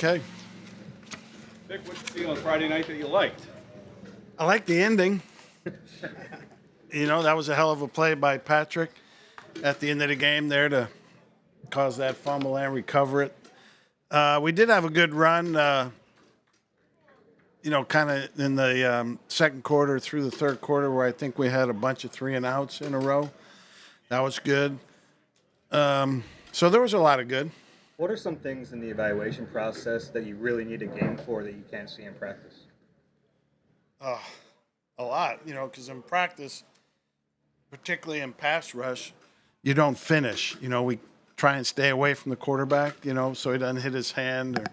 okay. Vic, what you see on Friday night that you liked? I like the ending. That was a hell of a play by Patrick at the end of the game there to cause that fumble and recover it. We did have a good run, kind of in the second quarter through the third quarter where I think we had a bunch of 3-and-outs in a row. That was good. So there was a lot of good. What are some things in the evaluation process that you really need a game for that you can't see in practice? A lot, because in practice, particularly in pass rush, you don't finish. We try and stay away from the quarterback, so he doesn't hit his hand or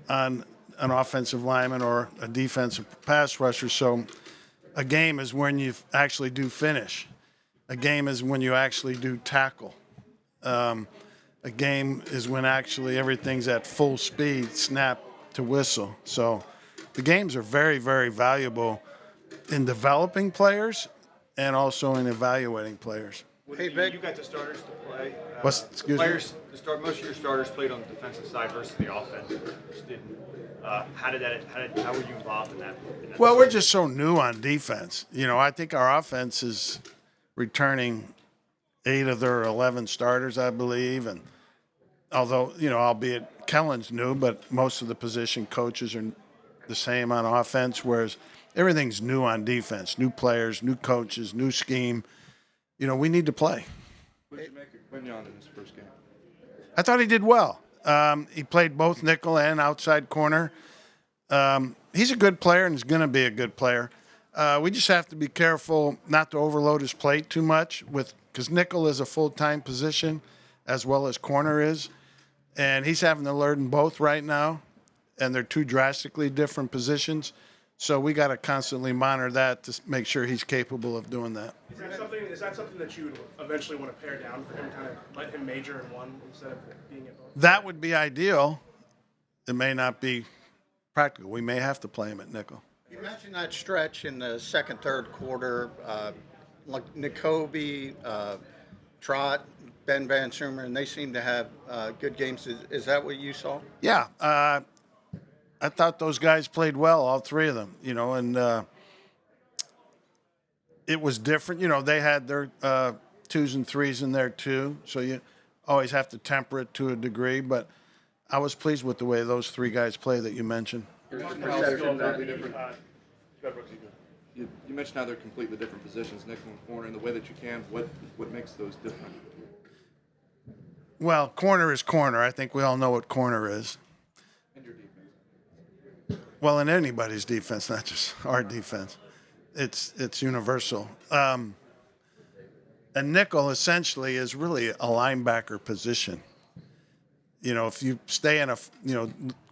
on an offensive lineman or a defensive pass rusher. So a game is when you actually do finish. A game is when you actually do tackle. A game is when actually everything's at full speed, snap to whistle. So the games are very, very valuable in developing players and also in evaluating players. Hey, Vic. You got the starters to play. Excuse me? Most of your starters played on the defensive side versus the offense. How were you involved in that? Well, we're just so new on defense. I think our offense is returning 8 of their 11 starters, I believe. And although, albeit Kellen's new, but most of the position coaches are the same on offense, whereas everything's new on defense. New players, new coaches, new scheme. We need to play. What did you make of Quignon in his first game? I thought he did well. He played both nickel and outside corner. He's a good player and is going to be a good player. We just have to be careful not to overload his plate too much because nickel is a full-time position as well as corner is. And he's having to learn both right now, and they're two drastically different positions. So we got to constantly monitor that to make sure he's capable of doing that. Is that something that you would eventually want to pare down for him, kind of let him major in one instead of being at both? That would be ideal. It may not be practical. We may have to play him at nickel. You mentioned that stretch in the second, third quarter, like N'Kobe, Trott, Ben Van Sumer, and they seem to have good games. Is that what you saw? Yeah. I thought those guys played well, all three of them, and it was different. They had their 2s and 3s in there too, so you always have to temper it to a degree. But I was pleased with the way those three guys play that you mentioned. You mentioned how they're completely different positions, nickel and corner, and the way that you can. What makes those different? Well, corner is corner. I think we all know what corner is. And your defense. Well, in anybody's defense, not just our defense. It's universal. A nickel essentially is really a linebacker position. If you stay in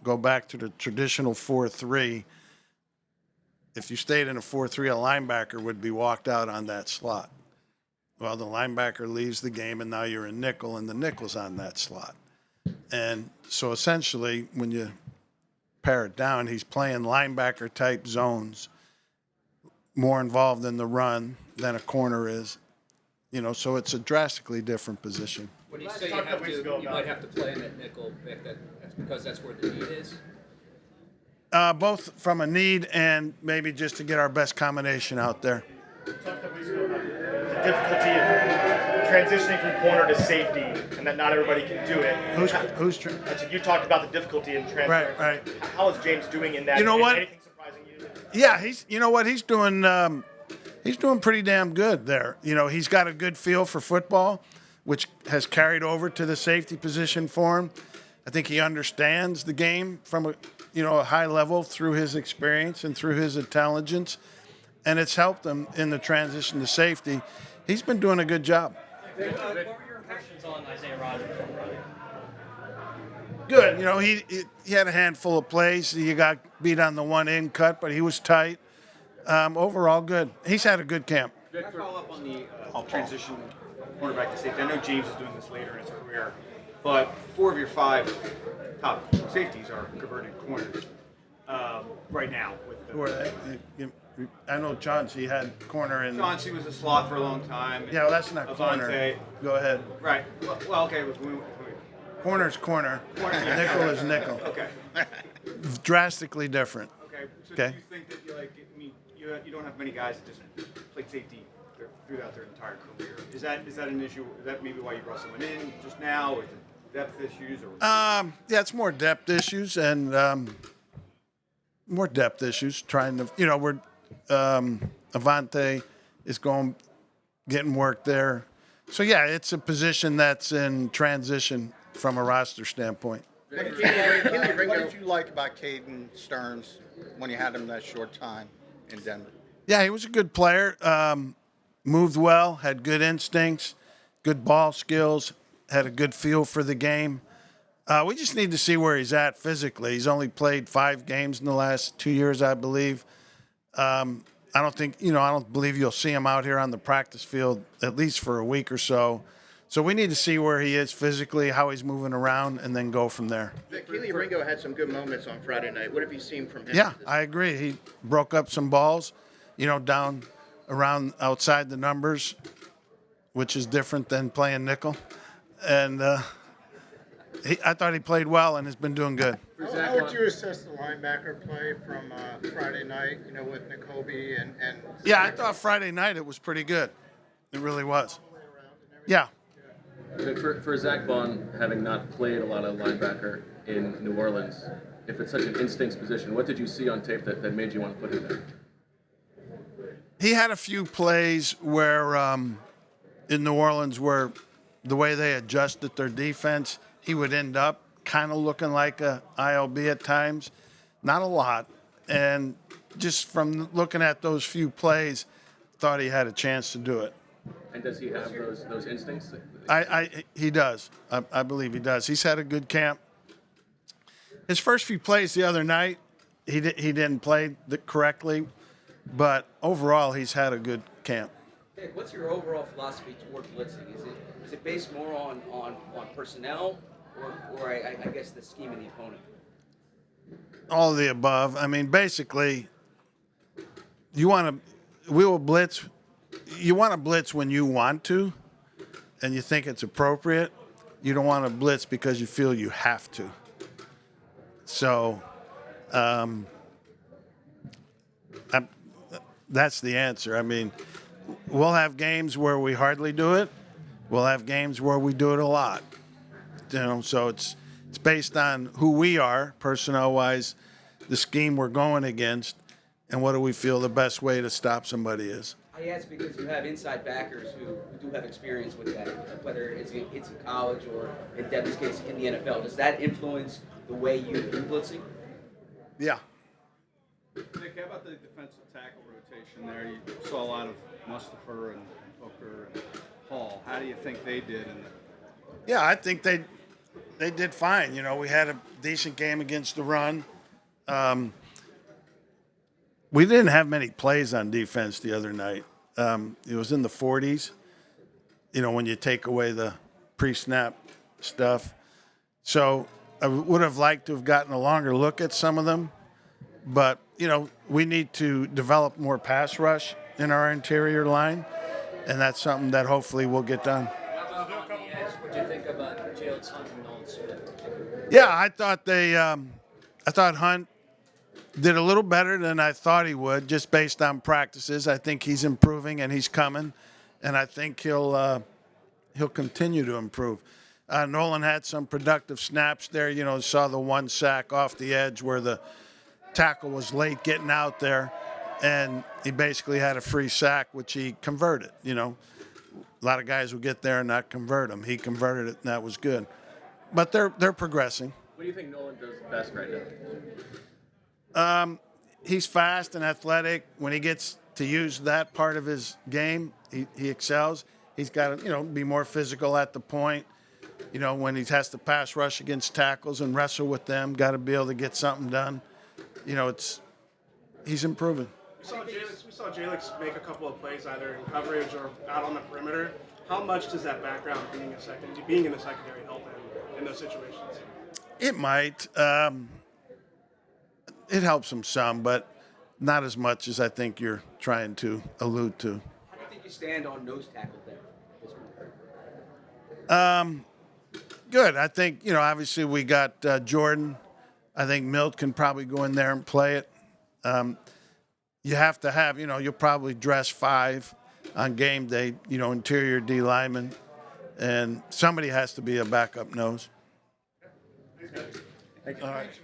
go back to the traditional 4-3, if you stayed in a 4-3, a linebacker would be walked out on that slot. Well, the linebacker leaves the game, and now you're in nickel, and the nickel's on that slot. And so essentially, when you pare it down, he's playing linebacker-type zones, more involved in the run than a corner is. So it's a drastically different position. When you say you might have to play in that nickel, Vic, that's because that's where the need is? Both from a need and maybe just to get our best combination out there. You talked a couple weeks ago about the difficulty of transitioning from corner to safety, and that not everybody can do it. You talked about the difficulty in transferring. Right. How is James doing in that? You know what? Anything surprising you? Yeah, he's doing. He's doing pretty damn good there. He's got a good feel for football, which has carried over to the safety position for him. I think he understands the game from a high level through his experience and through his intelligence, and it's helped him in the transition to safety. He's been doing a good job. What were your impressions on Isaiah Rodgers? Good. He had a handful of plays. He got beat on the one-in cut, but he was tight. Overall, good. He's had a good camp. Can I follow up on the transition quarterback to safety? I know James is doing this later in his career, but 4 of your 5 top safeties are converted corners right now. I know Chauncey had corner in. Chauncey was a slot for a long time. Yeah, well, that's not corner. Avante. Go ahead. Right. Well, okay. Corner's corner. Nickel is nickel. Okay. Drastically different. Okay. So Okay. do you think that I mean, you don't have many guys that just played safety throughout their entire career. Is that an issue? Is that maybe why you brought someone in just now? Or is it depth issues? Or Yeah, it's more depth issues and more depth issues. Trying to, we're Avante is getting work there. So yeah, it's a position that's in transition from a roster standpoint. What did you like about Caden Stearns when you had him that short time in Denver? Yeah, he was a good player. Moved well, had good instincts, good ball skills, had a good feel for the game. We just need to see where he's at physically. He's only played 5 games in the last 2 years, I believe. I don't believe you'll see him out here on the practice field at least for a week or so. So we need to see where he is physically, how he's moving around, and then go from there. Vic, Keely Ringo had some good moments on Friday night. What have you seen from him? Yeah, I agree. He broke up some balls, down around outside the numbers, which is different than playing nickel. And I thought he played well and has been doing good. How would you assess the linebacker play from Friday night, with N'Kobe and Yeah, I thought Friday night it was pretty good. It really was. Yeah. For Zach Bond, having not played a lot of linebacker in New Orleans, if it's such an instincts position, what did you see on tape that made you want to put him there? He had a few plays where in New Orleans where the way they adjusted their defense, he would end up kind of looking like a ILB at times. Not a lot. And just from looking at those few plays, thought he had a chance to do it. And does he have those instincts? He does. I believe he does. He's had a good camp. His first few plays the other night, he didn't play correctly, but overall he's had a good camp. Hey, what's your overall philosophy toward blitzing? Is it based more on personnel or I guess the scheme of the opponent? All of the above. I mean, basically, we will blitz. You want to blitz when you want to, and you think it's appropriate. You don't want to blitz because you feel you have to. So, that's the answer. I mean, we'll have games where we hardly do it. We'll have games where we do it a lot. So it's based on who we are, personnel-wise, the scheme we're going against, and what do we feel the best way to stop somebody is. I ask because you have inside backers who do have experience with that, whether it's in college or, in Devin's case, in the NFL. Does that influence the way you do blitzing? Yeah. Nick, how about the defensive tackle rotation there? You saw a lot of Mustapher and Hooker and Hall. How do you think they did? Yeah, I think they did fine. We had a decent game against the run. We didn't have many plays on defense the other night. It was in the 40s, when you take away the pre-snap stuff. So I would have liked to have gotten a longer look at some of them. But, we need to develop more pass rush in our interior line, and that's something that hopefully will get done. What do you think about Jalen Hunt and Nolan Smith? Yeah, I thought Hunt did a little better than I thought he would, just based on practices. I think he's improving and he's coming, and I think he'll continue to improve. Nolan had some productive snaps there. Saw the one sack off the edge where the tackle was late getting out there, and he basically had a free sack, which he converted. A lot of guys will get there and not convert them. He converted it, and that was good. But they're progressing. What do you think Nolan does best right now? He's fast and athletic. When he gets to use that part of his game, he excels. He's got to, be more physical at the point. When he has to pass rush against tackles and wrestle with them, got to be able to get something done. He's improving. We saw Jalix make a couple of plays either in coverage or out on the perimeter. How much does that background being in the secondary help him in those situations? It might. It helps him some, but not as much as I think you're trying to allude to. How do you think you stand on nose tackle there? Good. I think, obviously we got Jordan. I think Milt can probably go in there and play it. You have to have, you'll probably dress 5 on game day, interior D lineman. And somebody has to be a backup nose. All right.